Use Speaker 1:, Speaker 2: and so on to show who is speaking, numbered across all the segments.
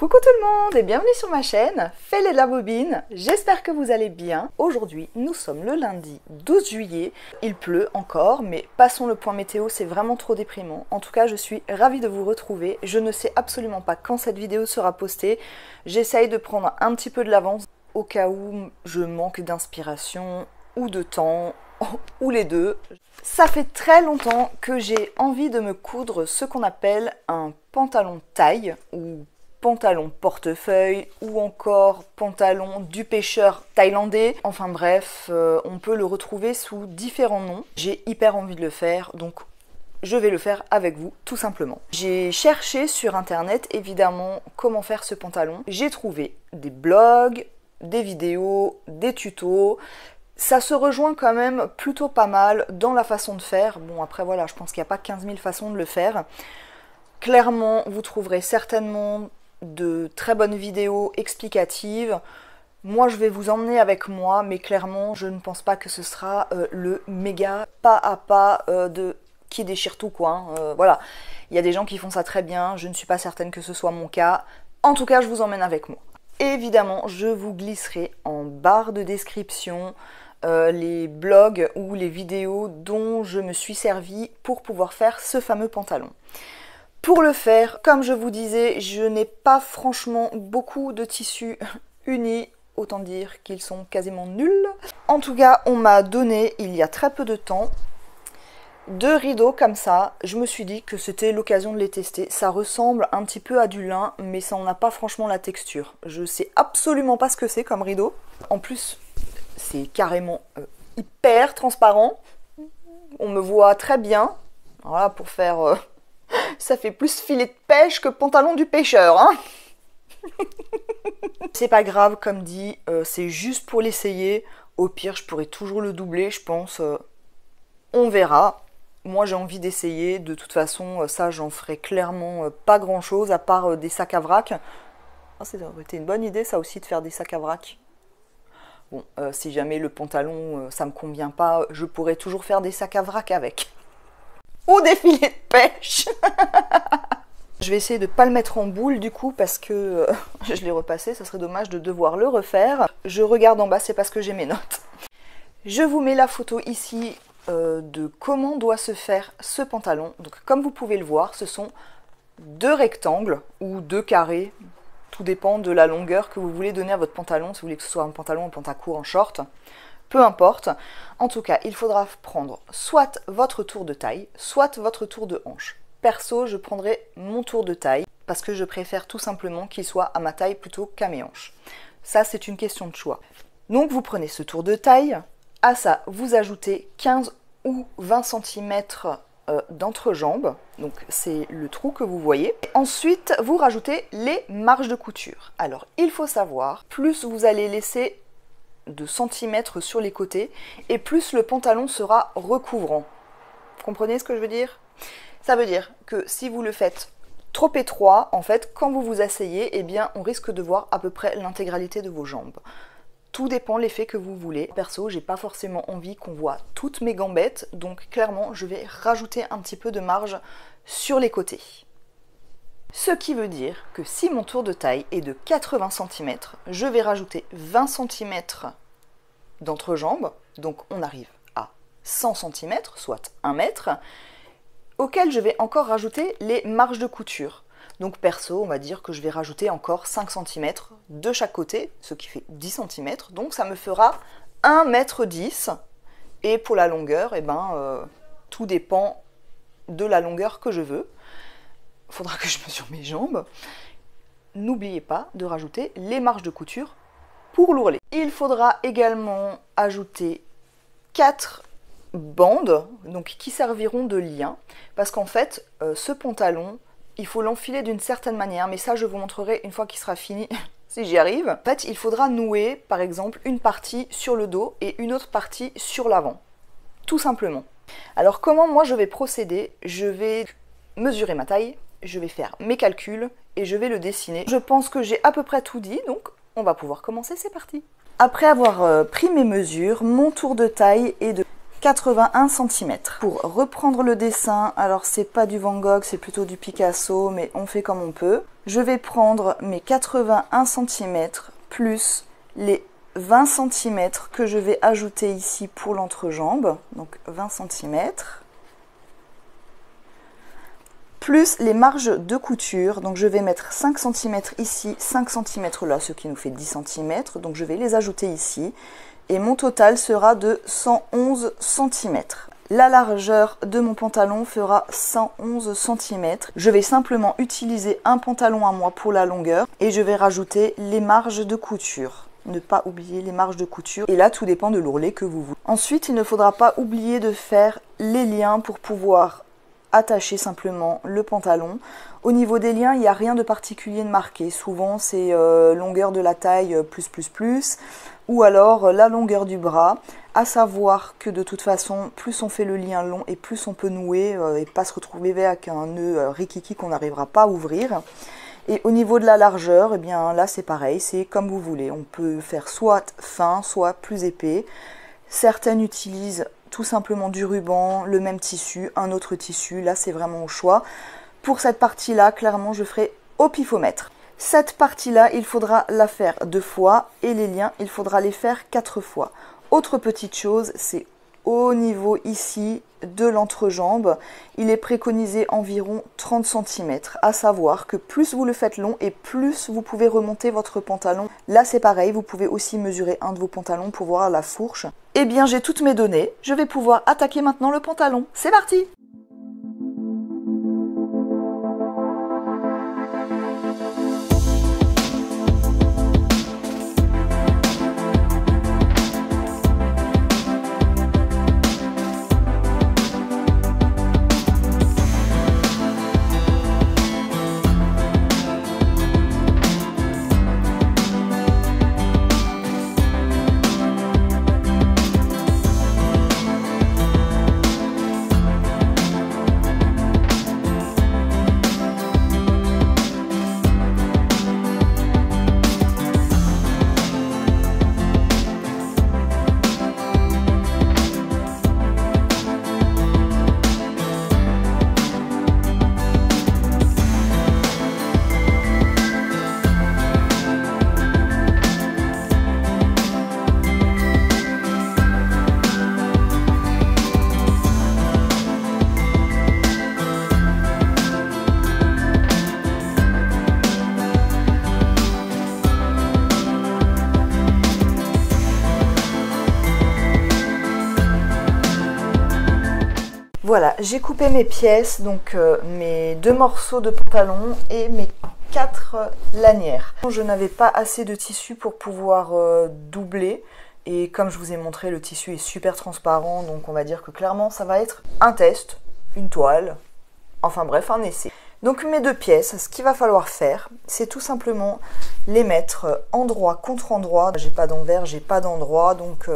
Speaker 1: Coucou tout le monde et bienvenue sur ma chaîne Fais-les de la bobine, j'espère que vous allez bien. Aujourd'hui nous sommes le lundi 12 juillet, il pleut encore mais passons le point météo, c'est vraiment trop déprimant. En tout cas je suis ravie de vous retrouver, je ne sais absolument pas quand cette vidéo sera postée. J'essaye de prendre un petit peu de l'avance au cas où je manque d'inspiration ou de temps ou les deux. Ça fait très longtemps que j'ai envie de me coudre ce qu'on appelle un pantalon taille ou pantalon portefeuille ou encore pantalon du pêcheur thaïlandais. Enfin bref, on peut le retrouver sous différents noms. J'ai hyper envie de le faire, donc je vais le faire avec vous, tout simplement. J'ai cherché sur internet, évidemment, comment faire ce pantalon. J'ai trouvé des blogs, des vidéos, des tutos. Ça se rejoint quand même plutôt pas mal dans la façon de faire. Bon, après voilà, je pense qu'il n'y a pas 15 000 façons de le faire. Clairement, vous trouverez certainement de très bonnes vidéos explicatives. Moi, je vais vous emmener avec moi, mais clairement, je ne pense pas que ce sera le méga pas à pas qui déchire tout, quoi. Hein. Voilà, il y a des gens qui font ça très bien, je ne suis pas certaine que ce soit mon cas. En tout cas, je vous emmène avec moi. Évidemment, je vous glisserai en barre de description les blogs ou les vidéos dont je me suis servi pour pouvoir faire ce fameux pantalon. Pour le faire, comme je vous disais, je n'ai pas franchement beaucoup de tissus unis, autant dire qu'ils sont quasiment nuls. En tout cas, on m'a donné, il y a très peu de temps, 2 rideaux comme ça. Je me suis dit que c'était l'occasion de les tester. Ça ressemble un petit peu à du lin, mais ça n'en a pas franchement la texture. Je sais absolument pas ce que c'est comme rideau. En plus, c'est carrément hyper transparent. On me voit très bien. Voilà, pour faire... ça fait plus filet de pêche que pantalon du pêcheur, hein. C'est pas grave, comme dit, c'est juste pour l'essayer. Au pire, je pourrais toujours le doubler, je pense. On verra. Moi, j'ai envie d'essayer. De toute façon, ça, j'en ferai clairement pas grand-chose, à part des sacs à vrac. Ah, ça aurait été une bonne idée, ça aussi, de faire des sacs à vrac. Bon, si jamais le pantalon, ça me convient pas, je pourrais toujours faire des sacs à vrac avec. Ou des filets de pêche. Je vais essayer de ne pas le mettre en boule du coup parce que je l'ai repassé, ça serait dommage de devoir le refaire. Je regarde en bas, c'est parce que j'ai mes notes. Je vous mets la photo ici de comment doit se faire ce pantalon. Donc comme vous pouvez le voir, ce sont 2 rectangles ou 2 carrés. Tout dépend de la longueur que vous voulez donner à votre pantalon, si vous voulez que ce soit un pantalon, un pantacourt, en short. Peu importe, en tout cas, il faudra prendre soit votre tour de taille, soit votre tour de hanche. Perso, je prendrai mon tour de taille parce que je préfère tout simplement qu'il soit à ma taille plutôt qu'à mes hanches. Ça, c'est une question de choix. Donc, vous prenez ce tour de taille. À ça, vous ajoutez 15 ou 20 cm d'entrejambe. Donc, c'est le trou que vous voyez. Ensuite, vous rajoutez les marges de couture. Alors, il faut savoir, plus vous allez laisser de centimètres sur les côtés et plus le pantalon sera recouvrant. Vous comprenez ce que je veux dire? Ça veut dire que si vous le faites trop étroit, en fait, quand vous vous asseyez, eh bien, on risque de voir à peu près l'intégralité de vos jambes. Tout dépend de l'effet que vous voulez. Perso, j'ai pas forcément envie qu'on voit toutes mes gambettes, donc clairement, je vais rajouter un petit peu de marge sur les côtés. Ce qui veut dire que si mon tour de taille est de 80 cm, je vais rajouter 20 cm d'entrejambe, donc on arrive à 100 cm, soit 1 mètre, auquel je vais encore rajouter les marges de couture. Donc perso, on va dire que je vais rajouter encore 5 cm de chaque côté, ce qui fait 10 cm, donc ça me fera 1,10 m. Et pour la longueur, eh ben, tout dépend de la longueur que je veux. Il faudra que je mesure mes jambes. N'oubliez pas de rajouter les marges de couture pour l'ourlet. Il faudra également ajouter 4 bandes donc, qui serviront de lien. Parce qu'en fait, ce pantalon, il faut l'enfiler d'une certaine manière. Mais ça, je vous montrerai une fois qu'il sera fini, si j'y arrive. En fait, il faudra nouer, par exemple, une partie sur le dos et une autre partie sur l'avant. Tout simplement. Alors, comment moi je vais procéder? Je vais mesurer ma taille. Je vais faire mes calculs et je vais le dessiner. Je pense que j'ai à peu près tout dit, donc on va pouvoir commencer, c'est parti. Après avoir pris mes mesures, mon tour de taille est de 81 cm. Pour reprendre le dessin, alors c'est pas du Van Gogh, c'est plutôt du Picasso, mais on fait comme on peut. Je vais prendre mes 81 cm plus les 20 cm que je vais ajouter ici pour l'entrejambe, donc 20 cm, plus les marges de couture, donc je vais mettre 5 cm ici, 5 cm là, ce qui nous fait 10 cm, donc je vais les ajouter ici, et mon total sera de 111 cm. La largeur de mon pantalon fera 111 cm. Je vais simplement utiliser un pantalon à moi pour la longueur, et je vais rajouter les marges de couture. Ne pas oublier les marges de couture, et là tout dépend de l'ourlet que vous voulez. Ensuite, il ne faudra pas oublier de faire les liens pour pouvoir attacher simplement le pantalon. Au niveau des liens, il n'y a rien de particulier de marqué. Souvent, c'est longueur de la taille plus, ou alors la longueur du bras. À savoir que de toute façon, plus on fait le lien long et plus on peut nouer et pas se retrouver avec un nœud rikiki qu'on n'arrivera pas à ouvrir. Et au niveau de la largeur, eh bien là c'est pareil, c'est comme vous voulez. On peut faire soit fin, soit plus épais. Certaines utilisent tout simplement du ruban, le même tissu, un autre tissu. Là c'est vraiment au choix. Pour cette partie-là, clairement je ferai au pifomètre. Cette partie-là, il faudra la faire 2 fois et les liens, il faudra les faire 4 fois. Autre petite chose, c'est au niveau ici de l'entrejambe, il est préconisé environ 30 cm. À savoir que plus vous le faites long et plus vous pouvez remonter votre pantalon. Là c'est pareil, vous pouvez aussi mesurer un de vos pantalons pour voir la fourche. Eh bien j'ai toutes mes données, je vais pouvoir attaquer maintenant le pantalon. C'est parti! Voilà, j'ai coupé mes pièces, donc mes 2 morceaux de pantalon et mes 4 lanières. Je n'avais pas assez de tissu pour pouvoir doubler, et comme je vous ai montré, le tissu est super transparent, donc on va dire que clairement ça va être un test, une toile, enfin bref, un essai. Donc mes 2 pièces, ce qu'il va falloir faire, c'est tout simplement les mettre endroit contre endroit. J'ai pas d'envers, j'ai pas d'endroit, donc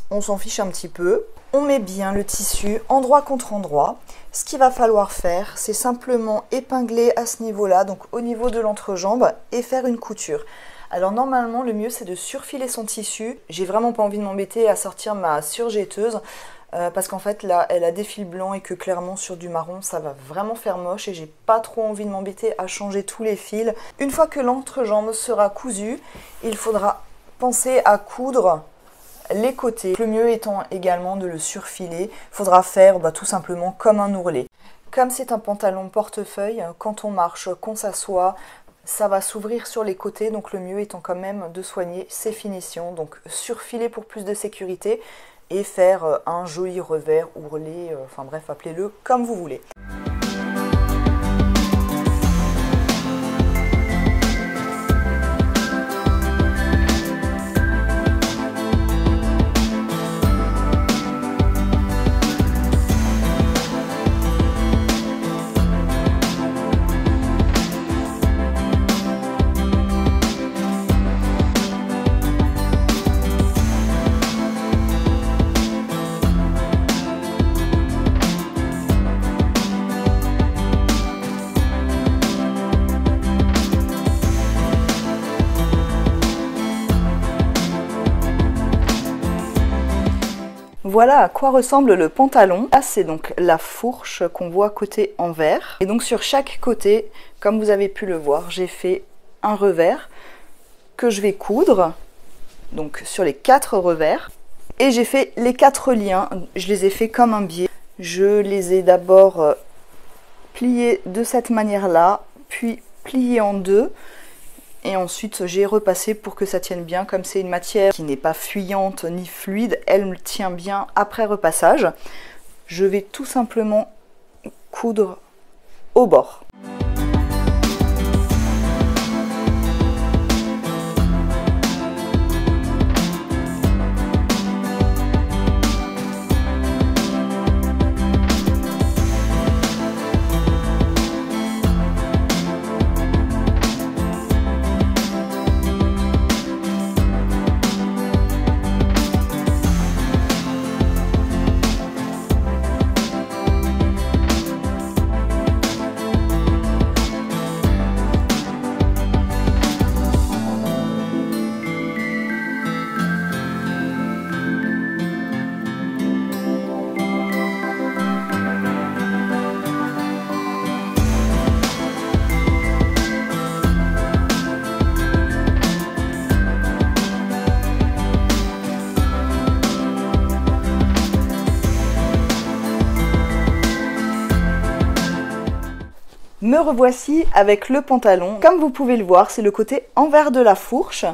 Speaker 1: on s'en fiche un petit peu. On met bien le tissu endroit contre endroit. Ce qu'il va falloir faire, c'est simplement épingler à ce niveau-là, donc au niveau de l'entrejambe, et faire une couture. Alors normalement, le mieux, c'est de surfiler son tissu. J'ai vraiment pas envie de m'embêter à sortir ma surjetteuse, parce qu'en fait, là, elle a des fils blancs et que clairement, sur du marron, ça va vraiment faire moche, et j'ai pas trop envie de m'embêter à changer tous les fils. Une fois que l'entrejambe sera cousue, il faudra penser à coudre les côtés. Le mieux étant également de le surfiler. Il faudra faire tout simplement comme un ourlet. Comme c'est un pantalon portefeuille, quand on marche, qu'on s'assoit, ça va s'ouvrir sur les côtés. Donc le mieux étant quand même de soigner ses finitions. Donc surfiler pour plus de sécurité et faire un joli revers, ourlet, enfin bref, appelez-le comme vous voulez. Voilà à quoi ressemble le pantalon. Là, c'est donc la fourche qu'on voit côté envers. Et donc sur chaque côté, comme vous avez pu le voir, j'ai fait un revers que je vais coudre. Donc sur les 4 revers. Et j'ai fait les 4 liens. Je les ai fait comme un biais. Je les ai d'abord pliés de cette manière-là, puis pliés en deux. Et ensuite, j'ai repassé pour que ça tienne bien. Comme c'est une matière qui n'est pas fuyante ni fluide, elle me tient bien après repassage. Je vais tout simplement coudre au bord. Me revoici avec le pantalon. Comme vous pouvez le voir, c'est le côté envers de la fourche.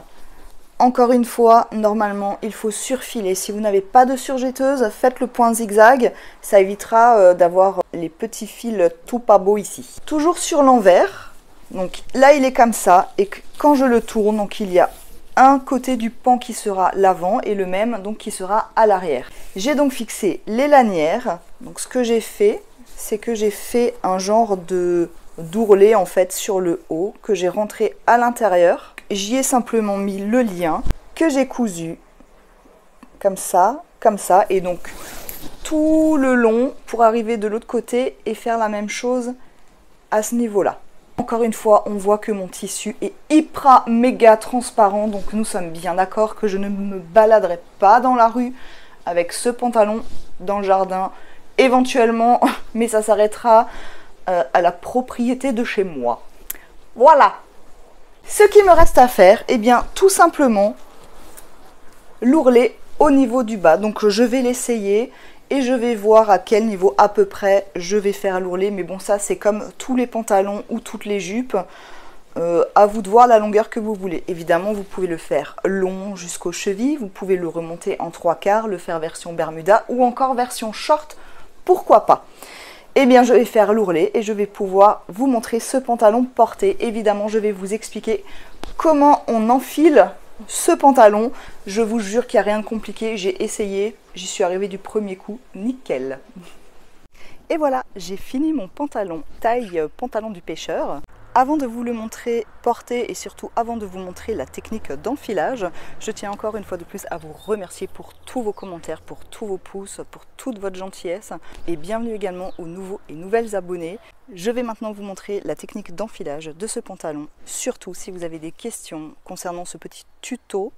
Speaker 1: Encore une fois, normalement, il faut surfiler. Si vous n'avez pas de surjetteuse, faites le point zigzag. Ça évitera d'avoir les petits fils tout pas beaux ici. Toujours sur l'envers. Donc là, il est comme ça. Et quand je le tourne, donc il y a un côté du pan qui sera l'avant et le même donc qui sera à l'arrière. J'ai donc fixé les lanières. Donc ce que j'ai fait, c'est que j'ai fait un genre de d'ourlet en fait sur le haut que j'ai rentré à l'intérieur. J'y ai simplement mis le lien que j'ai cousu comme ça, et donc tout le long pour arriver de l'autre côté et faire la même chose à ce niveau-là. Encore une fois, on voit que mon tissu est hyper méga transparent, donc nous sommes bien d'accord que je ne me baladerai pas dans la rue avec ce pantalon dans le jardin. Éventuellement, mais ça s'arrêtera à la propriété de chez moi. Voilà. Ce qu'il me reste à faire, eh bien, tout simplement, l'ourlet au niveau du bas. Donc, je vais l'essayer et je vais voir à quel niveau à peu près je vais faire l'ourlet. Mais bon, ça, c'est comme tous les pantalons ou toutes les jupes. À vous de voir la longueur que vous voulez. Évidemment, vous pouvez le faire long jusqu'aux chevilles. Vous pouvez le remonter en 3/4, le faire version Bermuda ou encore version short. Pourquoi pas? Eh bien, je vais faire l'ourlet et je vais pouvoir vous montrer ce pantalon porté. Évidemment, je vais vous expliquer comment on enfile ce pantalon. Je vous jure qu'il n'y a rien de compliqué. J'ai essayé, j'y suis arrivée du premier coup, nickel. Et voilà, j'ai fini mon pantalon, taille pantalon du pêcheur. Avant de vous le montrer porté et surtout avant de vous montrer la technique d'enfilage, je tiens encore une fois de plus à vous remercier pour tous vos commentaires, pour tous vos pouces, pour toute votre gentillesse et bienvenue également aux nouveaux et nouvelles abonnés. Je vais maintenant vous montrer la technique d'enfilage de ce pantalon. Surtout si vous avez des questions concernant ce petit tuto,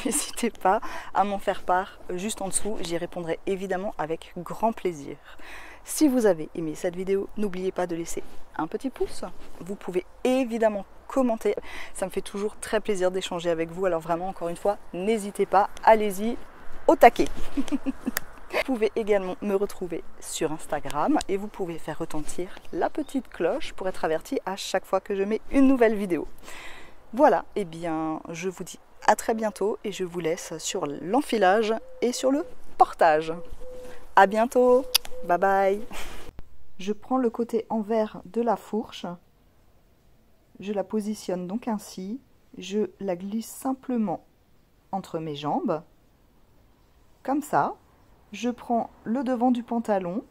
Speaker 1: n'hésitez pas à m'en faire part juste en dessous, j'y répondrai évidemment avec grand plaisir. Si vous avez aimé cette vidéo, n'oubliez pas de laisser un petit pouce. Vous pouvez évidemment commenter. Ça me fait toujours très plaisir d'échanger avec vous. Alors vraiment, encore une fois, n'hésitez pas, allez-y au taquet. Vous pouvez également me retrouver sur Instagram et vous pouvez faire retentir la petite cloche pour être averti à chaque fois que je mets une nouvelle vidéo. Voilà, et bien je vous dis à très bientôt et je vous laisse sur l'enfilage et sur le portage. À bientôt! Bye bye. Je prends le côté envers de la fourche, je la positionne donc ainsi, je la glisse simplement entre mes jambes, comme ça. Je prends le devant du pantalon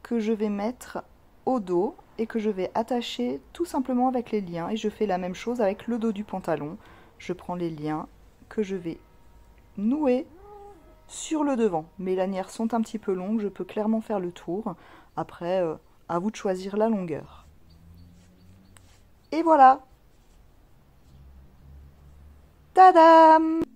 Speaker 1: que je vais mettre au dos et que je vais attacher tout simplement avec les liens et je fais la même chose avec le dos du pantalon. Je prends les liens que je vais nouer sur le devant. Mes lanières sont un petit peu longues, je peux clairement faire le tour. Après, à vous de choisir la longueur. Et voilà! Tadam!